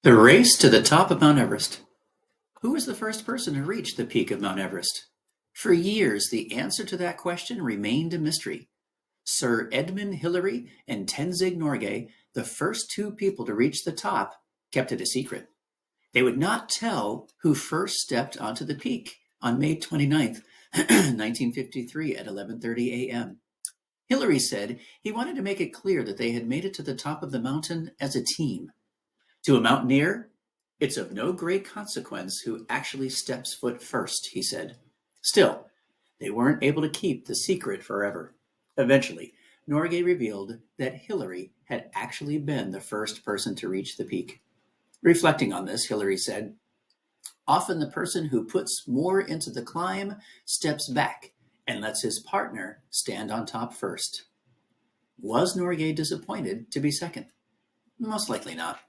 The race to the top of Mount Everest. Who was the first person to reach the peak of Mount Everest? For years, the answer to that question remained a mystery. Sir Edmund Hillary and Tenzing Norgay, the first two people to reach the top, kept it a secret. They would not tell who first stepped onto the peak on May 29th, 1953 at 11:30 a.m. Hillary said he wanted to make it clear that they had made it to the top of the mountain as a team. To a mountaineer, it's of no great consequence who actually steps foot first, he said. Still, they weren't able to keep the secret forever. Eventually, Norgay revealed that Hillary had actually been the first person to reach the peak. Reflecting on this, Hillary said, "Often the person who puts more into the climb steps back and lets his partner stand on top first." Was Norgay disappointed to be second? Most likely not.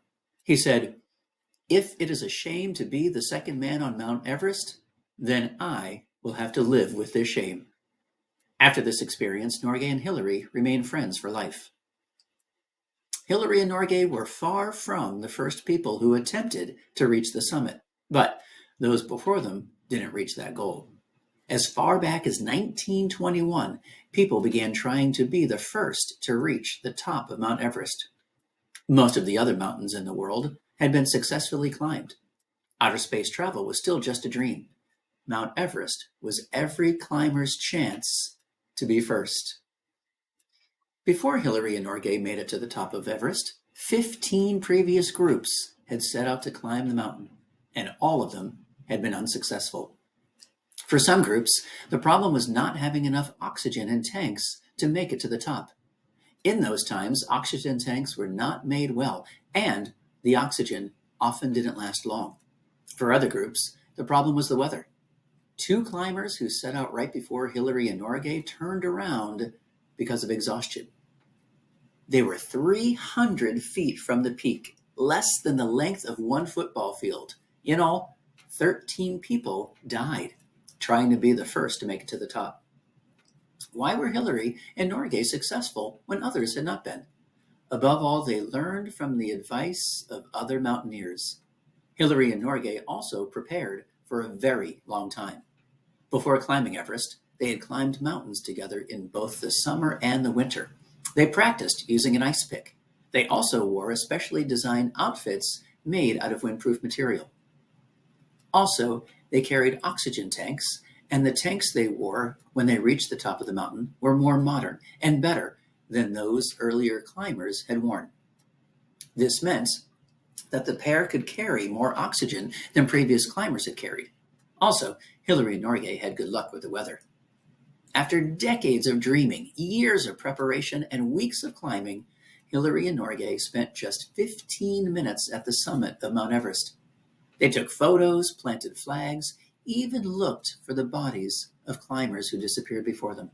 He said, "If it is a shame to be the second man on Mount Everest, then I will have to live with this shame." After this experience, Norgay and Hillary remained friends for life. Hillary and Norgay were far from the first people who attempted to reach the summit, but those before them didn't reach that goal. As far back as 1921, people began trying to be the first to reach the top of Mount Everest. Most of the other mountains in the world had been successfully climbed. Outer space travel was still just a dream. Mount Everest was every climber's chance to be first. Before Hillary and Norgay made it to the top of Everest, 15 previous groups had set out to climb the mountain, and all of them had been unsuccessful. For some groups, the problem was not having enough oxygen in tanks to make it to the top. In those times, oxygen tanks were not made well, and the oxygen often didn't last long. For other groups, the problem was the weather. Two climbers who set out right before Hillary and Norgay turned around because of exhaustion. They were 300 feet from the peak, less than the length of one football field. In all, 13 people died trying to be the first to make it to the top. Why were Hillary and Norgay successful when others had not been? Above all, they learned from the advice of other mountaineers. Hillary and Norgay also prepared for a very long time. Before climbing Everest, they had climbed mountains together in both the summer and the winter. They practiced using an ice pick. They also wore especially designed outfits made out of windproof material. Also, they carried oxygen tanks, and the tanks they wore when they reached the top of the mountain were more modern and better than those earlier climbers had worn. This meant that the pair could carry more oxygen than previous climbers had carried. Also, Hillary and Norgay had good luck with the weather. After decades of dreaming, years of preparation, and weeks of climbing, Hillary and Norgay spent just 15 minutes at the summit of Mount Everest. They took photos, planted flags, even looked for the bodies of climbers who disappeared before them.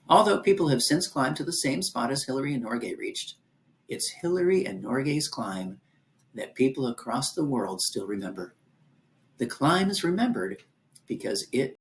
Although people have since climbed to the same spot as Hillary and Norgay reached, it's Hillary and Norgay's climb that people across the world still remember. The climb is remembered because it